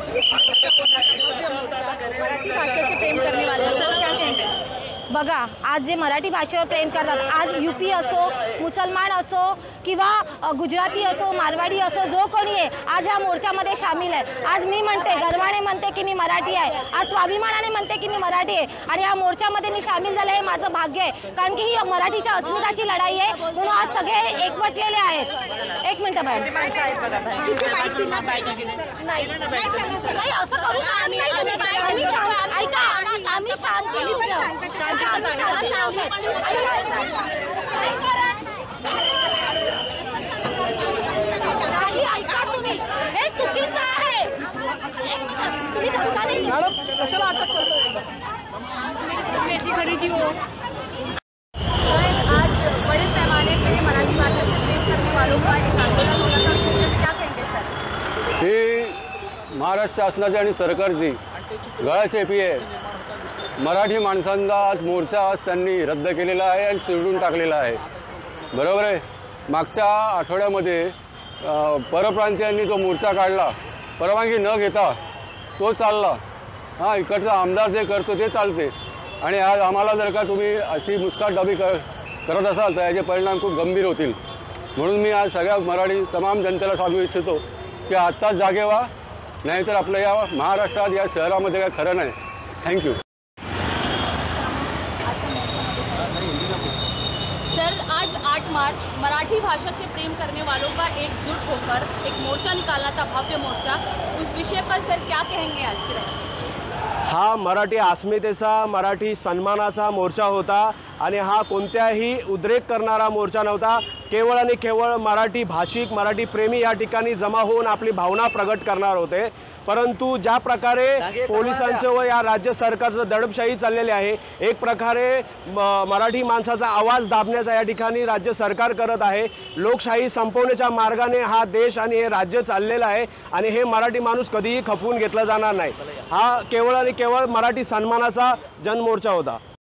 मराठी भाषा से प्रेम करने वाले लोग क्या कहेंगे? बघा, आज जे मराठी भाषेवर प्रेम करतात, आज यूपी असो, मुसलमान असो किंवा गुजराती असो, मारवाडी असो, जो कोणी आहे आज या मोर्चामध्ये सामील आहे। आज मी म्हणते, गर्वाने म्हणते की मी मराठी आहे, आज स्वाभिमानाने म्हणते की मी मराठी आहे आणि या मोर्चामध्ये मी सामील झाले, हे माझं भाग्य आहे। कारण की ही मराठीच्या अस्मिताची लढाई आहे, म्हणून आज सगळे एकवटलेले आहेत। एक मिनिट मॅडम, नाही असं करू शकत नाही। ऐका, आम्ही शांत ऐका, तुम्ही हे चुकीचं आहे। तुम्ही धक्का नाही कशाला अटक करतो? मेरी खरीदी हो। आज बड़े पैमाने पे मराठी भाषा से प्रेम करने वालों का एक आंदोलन होना था, उसमें भी क्या कहेंगे सर? ही महाराष्ट्र शासनाची आणि सरकारची गळचेपी आहे। मराठी माणसांचा आज मोर्चा आज त्यांनी रद्द केलेला आहे आणि चिरडून टाकलेला आहे, बरोबर आहे। मागच्या आठवड्यामध्ये परप्रांतीयांनी तो मोर्चा काढला, परवानगी न घेता तो चालला। हां, इकडचा आमदार जे करतो ते चालते आणि आज आम्हाला जर का तुम्ही अशी मुस्काटदाबी करत असाल तर याचे परिणाम खूप गंभीर होतील। म्हणून मी आज सगळ्या मराठी तमाम जनतेला सांगू इच्छितो की आत्ताच जागे व्हा, नाहीतर आपलं या महाराष्ट्रात या शहरामध्ये काय खरं नाही। थँक्यू सर, आज 8 मार्च मराठी भाषा से प्रेम करने वालों का एकजुट होकर एक मोर्चा निकाला था, भव्य मोर्चा। उस विषय पर सर क्या कहेंगे आज के दिन? हा मराठी अस्मितेचा, मराठी सन्मानाचा मोर्चा होता आणि हा कोणत्याही उद्रेक करणारा मोर्चा नव्हता। केवळ आणि केवळ मराठी भाषिक, मराठी प्रेमी या ठिकाणी जमा होऊन आपली भावना प्रगट करणार होते। परंतु ज्या प्रकारे पोलिसांचं व या राज्य सरकारचं दडपशाही चाललेली आहे, एक प्रकारे मराठी माणसाचा आवाज दाबण्याचा या ठिकाणी राज्य सरकार करत आहे। लोकशाही संपवण्याच्या मार्गाने हा देश आणि हे राज्य चाललेलं आहे आणि हे मराठी माणूस कधीही खपवून घेतला जाणार नाही। हा केवळ आणि केवळ मराठी सन्मानाचा जनमोर्चा होता।